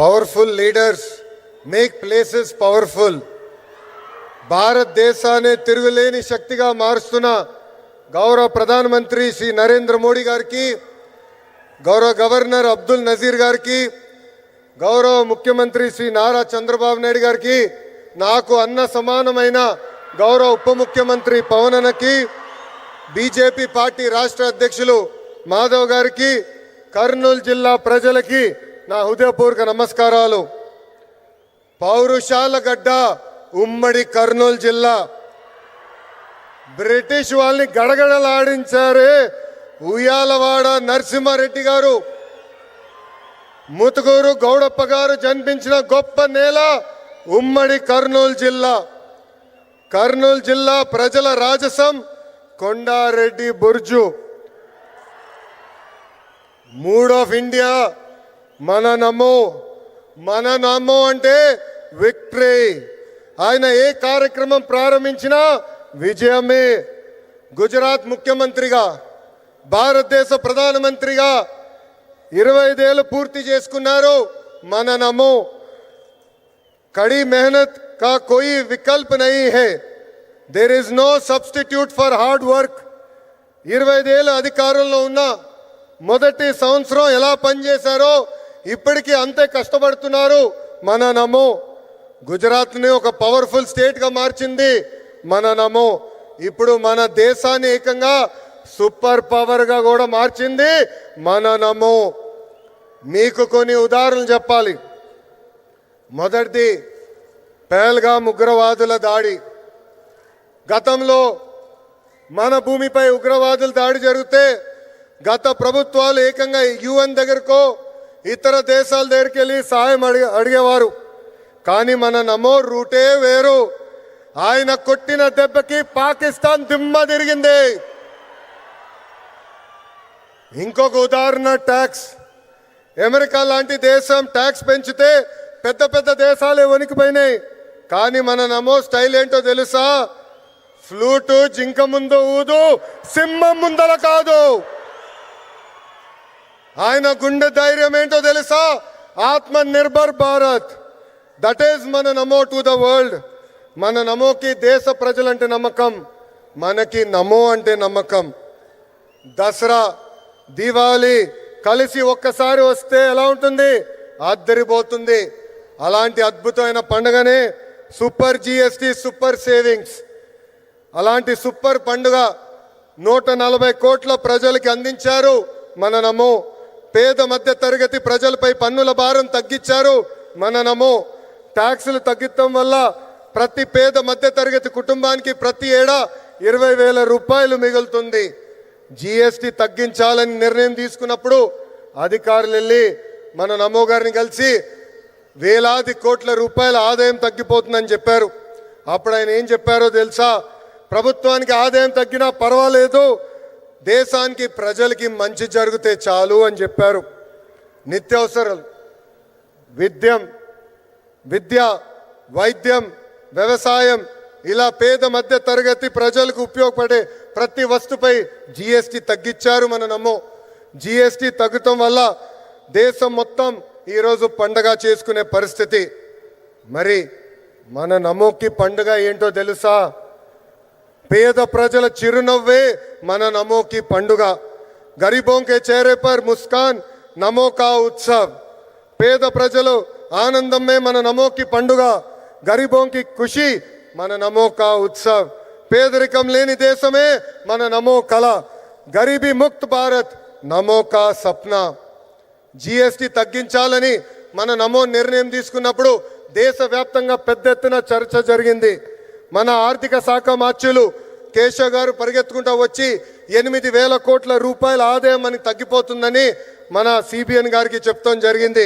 Powerful leaders make places powerful. భారతదేశాన్ని తిరుగులేని శక్తిగా మారుస్తున్న గౌరవ ప్రధానమంత్రి శ్రీ నరేంద్ర మోడీ గారికి, గౌరవ గవర్నర్ అబ్దుల్ నజీర్ గారికి, గౌరవ ముఖ్యమంత్రి శ్రీ నారా చంద్రబాబు నాయుడు గారికి, నాకు అన్న సమానమైన గౌరవ ఉప ముఖ్యమంత్రి పవన్ అన్నకి, బీజేపీ పార్టీ రాష్ట్ర అధ్యక్షులు మాధవ్ గారికి, కర్నూలు జిల్లా ప్రజలకి నా హృదయపూర్వక నమస్కారాలు. పౌరుషాల గడ్డ ఉమ్మడి కర్నూలు జిల్లా. బ్రిటిష్ వాళ్ళని గడగడలాడించారే ఉయ్యాలవాడ నరసింహారెడ్డి గారు, ముతుకూరు గౌడప్ప గారు జన్మించిన గొప్ప నేల ఉమ్మడి కర్నూలు జిల్లా. కర్నూలు జిల్లా ప్రజల రాజసం కొండారెడ్డి బుర్జు. మూడ్ ఆఫ్ ఇండియా మన నమో అంటే విక్టరీ. ఆయన ఏ కార్యక్రమం ప్రారంభించినా విజయమే. గుజరాత్ ముఖ్యమంత్రిగా, భారతదేశ ప్రధానమంత్రిగా 25 ఏళ్ళు పూర్తి చేసుకున్నారు. మన నమో. కड़ी मेहनत का कोई विकल्प नहीं है. There is no substitute for hard work. 25 ఏళ్ళు అధికారంలో ఉన్న మొదటి సంవత్సరం ఎలా పనిచేశారో ఇప్పటికీ అంతే కష్టపడుతున్నారు. మన నమో. గుజరాత్ని ఒక పవర్ఫుల్ స్టేట్గా మార్చింది మన నమో. ఇప్పుడు మన దేశాన్ని ఏకంగా సూపర్ పవర్గా కూడా మార్చింది మన నమో. మీకు కొన్ని ఉదాహరణలు చెప్పాలి. మొదటిది పహల్గామ్ ఉగ్రవాదుల దాడి. గతంలో మన భూమిపై ఉగ్రవాదుల దాడి జరిగితే గత ప్రభుత్వాలు ఏకంగా యుఎన్ దగ్గరకో ఇతర దేశాల దగ్గరికి వెళ్ళి సహాయం అడిగేవారు. కానీ మన నమో రూటే వేరు. ఆయన కొట్టిన దెబ్బకి పాకిస్తాన్ దిమ్మ తిరిగింది. ఇంకొక ఉదాహరణ ట్యాక్స్. అమెరికా లాంటి దేశం ట్యాక్స్ పెంచితే పెద్ద పెద్ద దేశాలే వణికిపోయినాయి. కానీ మన నమో స్టైల్ ఏంటో తెలుసా? ఫ్లూటు జింక ముందు ఊదు, సింహం ముందల కాదు. ఆయన గుండె ధైర్యం ఏంటో తెలుసా? ఆత్మ నిర్భర్ భారత్. దట్ ఈస్ మన నమో టు ద వరల్డ్. మన నమోకి దేశ ప్రజలంటే నమ్మకం, మనకి నమో అంటే నమ్మకం. దసరా, దీపావళి కలిసి ఒక్కసారి వస్తే ఎలా ఉంటుంది? అద్దరిపోతుంది. అలాంటి అద్భుతమైన పండుగనే సూపర్ జిఎస్టి, సూపర్ సేవింగ్స్. అలాంటి సూపర్ పండుగ 140 కోట్ల ప్రజలకి అందించారు మన నమో. పేద మధ్య తరగతి ప్రజలపై పన్నుల భారం తగ్గించారు మన నమో. ట్యాక్సులు తగ్గించడం వల్ల ప్రతి పేద మధ్య తరగతి కుటుంబానికి ప్రతి ఏడా 20,000 రూపాయలు మిగులుతుంది. జిఎస్టి తగ్గించాలని నిర్ణయం తీసుకున్నప్పుడు అధికారులు వెళ్ళి మన నమో గారిని కలిసి వేలాది కోట్ల రూపాయల ఆదాయం తగ్గిపోతుందని చెప్పారు. అప్పుడు ఆయన ఏం చెప్పారో తెలుసా? ప్రభుత్వానికి ఆదాయం తగ్గినా పర్వాలేదు, దేశానికి ప్రజలకి మంచి జరిగితే చాలు అని చెప్పారు. నిత్యావసరాలు, విద్య, వైద్యం, వ్యవసాయం, ఇలా పేద మధ్య తరగతి ప్రజలకు ఉపయోగపడే ప్రతి వస్తుపై జిఎస్టి తగ్గించారు మన నమో. జిఎస్టి తగ్గటం వల్ల దేశం మొత్తం ఈరోజు పండగ చేసుకునే పరిస్థితి. మరి మన నమోకి పండుగ ఏంటో తెలుసా? పేద ప్రజల చిరునవ్వే మన నమోకి పండుగ. గరీబోं के चेहरे पर मुस्कान నమో కా ఉత్సవ్. పేద ప్రజలు ఆనందమే మన నమోకి పండుగ. గరీబోంకి ఖుషి మన నమో కా ఉత్సవ్. పేదరికం లేని దేశమే మన నమో కళ. గరీబీ ముక్త్ భారత్ నమో కా సప్నా. జిఎస్టి తగ్గించాలని మన నమో నిర్ణయం తీసుకున్నప్పుడు దేశవ్యాప్తంగా పెద్ద ఎత్తున చర్చ జరిగింది. మన ఆర్థిక శాఖ మార్చులు కేశవ్ గారు పరిగెత్తుకుంటూ వచ్చి 8,000 కోట్ల రూపాయల ఆదాయం మనకి తగ్గిపోతుందని మన సిబిఎన్ గారికి చెప్తాం జరిగింది.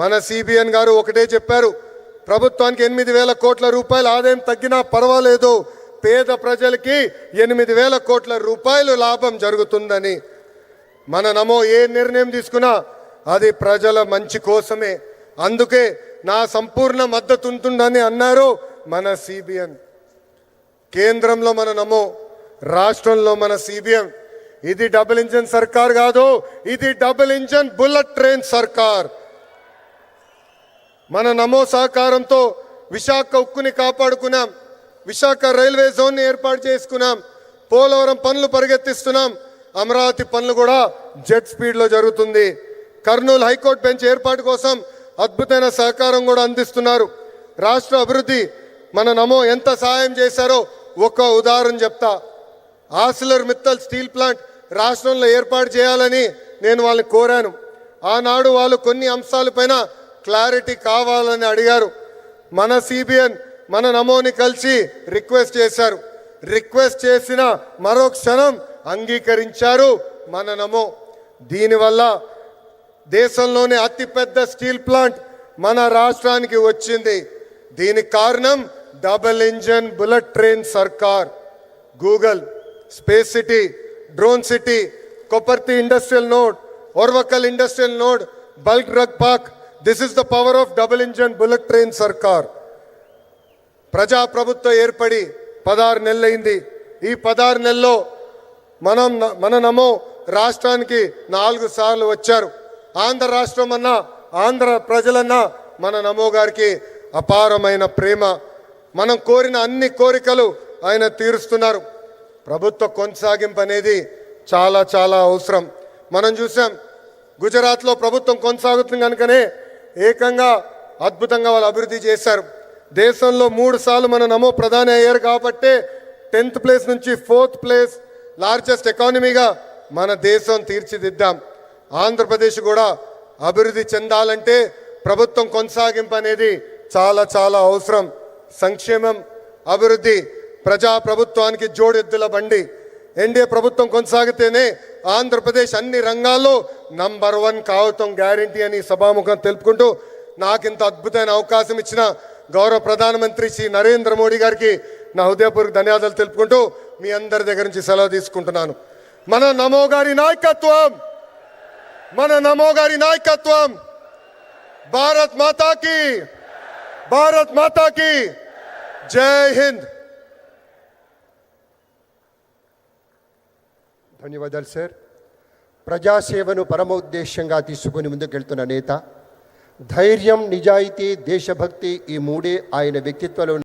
మన సిబిఎన్ గారు ఒకటే చెప్పారు, ప్రభుత్వానికి 8,000 కోట్ల రూపాయల ఆదాయం తగ్గినా పర్వాలేదు, పేద ప్రజలకి 8,000 కోట్ల రూపాయలు లాభం జరుగుతుందని. మన నమో ఏ నిర్ణయం తీసుకున్నా అది ప్రజల మంచి కోసమే. అందుకే నా సంపూర్ణ మద్దతు ఉంటుందని అన్నారు మన సిబిఎన్. కేంద్రంలో మన నమో, రాష్ట్రంలో మన సిబిఎన్. ఇది డబుల్ ఇంజన్ సర్కార్ కాదు, ఇది డబుల్ ఇంజన్ బుల్లెట్ ట్రైన్ సర్కార్. మన నమో సహకారంతో విశాఖ ఉక్కుని కాపాడుకున్నాం, విశాఖ రైల్వే జోన్ని ఏర్పాటు చేసుకున్నాం, పోలవరం పనులు పరిగెత్తిస్తున్నాం, అమరావతి పనులు కూడా జెట్ స్పీడ్లో జరుగుతుంది. కర్నూలు హైకోర్టు బెంచ్ ఏర్పాటు కోసం అద్భుతమైన సహకారం కూడా అందిస్తున్నారు. రాష్ట్ర అభివృద్ధి మన నమో ఎంత సహాయం చేశారో ఒక ఉదాహరణ చెప్తా. ఆర్సిలర్ మిత్తల్ స్టీల్ ప్లాంట్ రాష్ట్రంలో ఏర్పాటు చేయాలని నేను వాళ్ళని కోరాను. ఆనాడు వాళ్ళు కొన్ని అంశాలపైన క్లారిటీ కావాలని అడిగారు. మన సిబిఎన్ మన నమోని కలిసి రిక్వెస్ట్ చేశారు. రిక్వెస్ట్ చేసిన మరో క్షణం అంగీకరించారు మన నమో. దీనివల్ల దేశంలోనే అతిపెద్ద స్టీల్ ప్లాంట్ మన రాష్ట్రానికి వచ్చింది. దీనికి కారణం డబుల్ ఇంజన్ బుల్లెట్ ట్రైన్ సర్కార్. Google, space city, drone city, Kopparthi industrial node, Orvakal industrial node, bulk drug park. This is the power of double engine bullet train సర్కార్. ప్రజాప్రభుత్వం ఏర్పడి 16 నెలలైంది. ఈ 16 నెలల్లో మన నమో రాష్ట్రానికి 4 సార్లు వచ్చారు. ఆంధ్ర రాష్ట్రం అన్నా, ఆంధ్ర ప్రజలన్నా మన నమో గారికి అపారమైన ప్రేమ. మనం కోరిన అన్ని కోరికలు ఆయన తీరుస్తున్నారు. ప్రభుత్వ కొనసాగింపు అనేది చాలా చాలా అవసరం. మనం చూసాం గుజరాత్లో ప్రభుత్వం కొనసాగుతుంది కనుకనే ఏకంగా అద్భుతంగా వాళ్ళు అభివృద్ధి చేశారు. దేశంలో 3 సార్లు మన నమో ప్రధాని అయ్యారు కాబట్టి 10th ప్లేస్ నుంచి 4th ప్లేస్ లార్జెస్ట్ ఎకానమీగా మన దేశం తీర్చిదిద్దాం. ఆంధ్రప్రదేశ్ కూడా అభివృద్ధి చెందాలంటే ప్రభుత్వం కొనసాగింపు అనేది చాలా చాలా అవసరం. సంక్షేమం, అభివృద్ధి ప్రజాప్రభుత్వానికి జోడెద్దుల బండి. ఎన్డీఏ ప్రభుత్వం కొనసాగితేనే ఆంధ్రప్రదేశ్ అన్ని రంగాల్లో నంబర్ 1 కావటం గ్యారంటీ అని సభాముఖం తెలుపుకుంటూ నాకు ఇంత అద్భుతమైన అవకాశం ఇచ్చిన గౌరవ ప్రధానమంత్రి శ్రీ నరేంద్ర మోడీ గారికి నా హృదయపూర్వక ధన్యవాదాలు తెలుపుకుంటూ మీ అందరి దగ్గర నుంచి సెలవు తీసుకుంటున్నాను. మన నమో గారి నాయకత్వం, మన నమో గారి నాయకత్వం. భారత్ మాతాకి, భారత్ మాతాకి జై హింద్. ధన్యవాదాలు సార్. ప్రజాసేవను పరమ ఉద్దేశ్యంగా తీసుకుని ముందుకెళ్తున్న నేత. ధైర్యం, నిజాయితీ, దేశభక్తి ఈ మూడే ఆయన వ్యక్తిత్వంలో